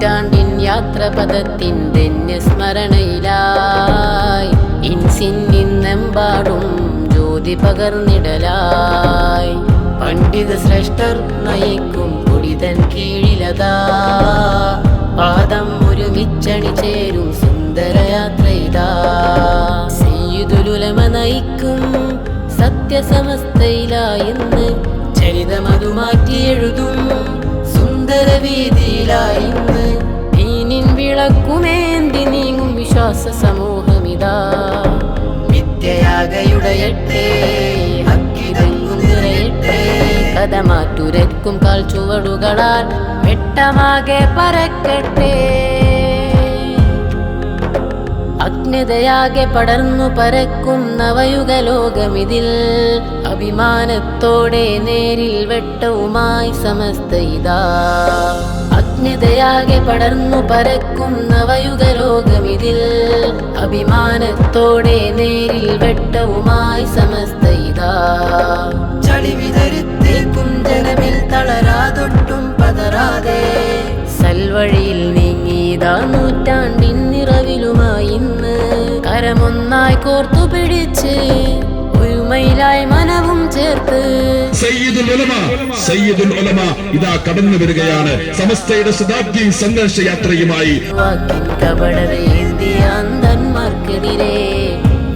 നൂറ്റാണ്ടിൻ യാത്രപഥത്തിൻ ധന്യസ്മരണയിലായി ഇൻസിന്നെമ്പാടും ജ്യോതി പകർന്നിടലായി പണ്ഡിത ശ്രേഷ്ഠർ നയിക്കും കുടിതൻ കീഴിലതാ പാദം ഒരുമിച്ചണി ചേരും സുന്ദരയാത്രയിതാ സയ്യിദുൽ ഉലമ നയിക്കും സത്യസമസ്തയിലായിന്ന് ചരിതമതു മാറ്റി എഴുതും സുന്ദരവീതിയിലായിന്ന് ദീനിൻ വിളക്കുമേന്തി നീങ്ങും വിശ്വാസ സമൂഹമിതാ വിദ്യയാകയുടയട്ടെ ഹക്കിതങ്ങും നിറയട്ടെ കഥമാറ്റുരക്കും കാൽ ചുവടുകളാൽ വെട്ടമാകെ പരക്കട്ടെ അജ്ഞതയാകെ പടർന്നു പരക്കും നവയുഗലോകമിതിൽ അഭിമാനത്തോടെ നേരിൽ വെട്ടവുമായി സമസ്ത ഇതാ അജ്ഞതയാകെ പടർന്നു പരക്കും നവയുഗലോകമിതിൽ അഭിമാനത്തോടെ നേരിൽ വെട്ടവുമായി സമസ്ത ഇതാ ചളി വിതരുത്തേക്കും ജനമിൽ തളരാതൊട്ടും പതറാതെ സൽവഴിയിൽ നീങ്ങിയതാ നൂറ്റാണ്ടിൻ നിറവിലുമായി ഇന്ന് കരമൊന്നായി കോർത്തു പിടിച്ച് ഒരുമയിലായി മനവും ചേർത്ത് സയ്യിദുൽ ഉലമ ഇതാ കടന്നു വരികയാണ് സമസ്തയുടെ ശതാബ്ദി സന്ദേശ യാത്രയുമായി വാക്കിൻ കപടതയേന്തിയ അന്ധന്മാർക്കെതിരെ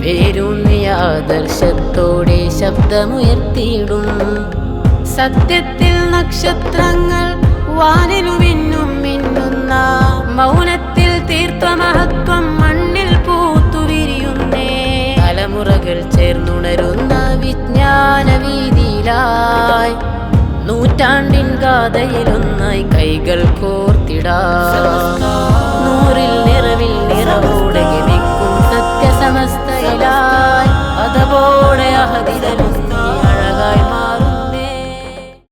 വേരൂന്നിയ ആദർശത്തോടെ ശബ്ദമുയർത്തിയിടും സത്യത്തിൽ നക്ഷത്രങ്ങൾ വാനിനു മിന്നും മിന്നുന്ന മൗനത്തിൽ തീർത്ത മഹത്വം മണ്ണിൽ പൂത്തു വിരിയുന്നേ തലമുറകൾ ചേർന്നുണരുന്ന വിജ്ഞാന വീതിയിലായി നൂറ്റാണ്ടിൻ ഗാഥയിലൊന്നായി കൈകൾ കോർത്തിടാ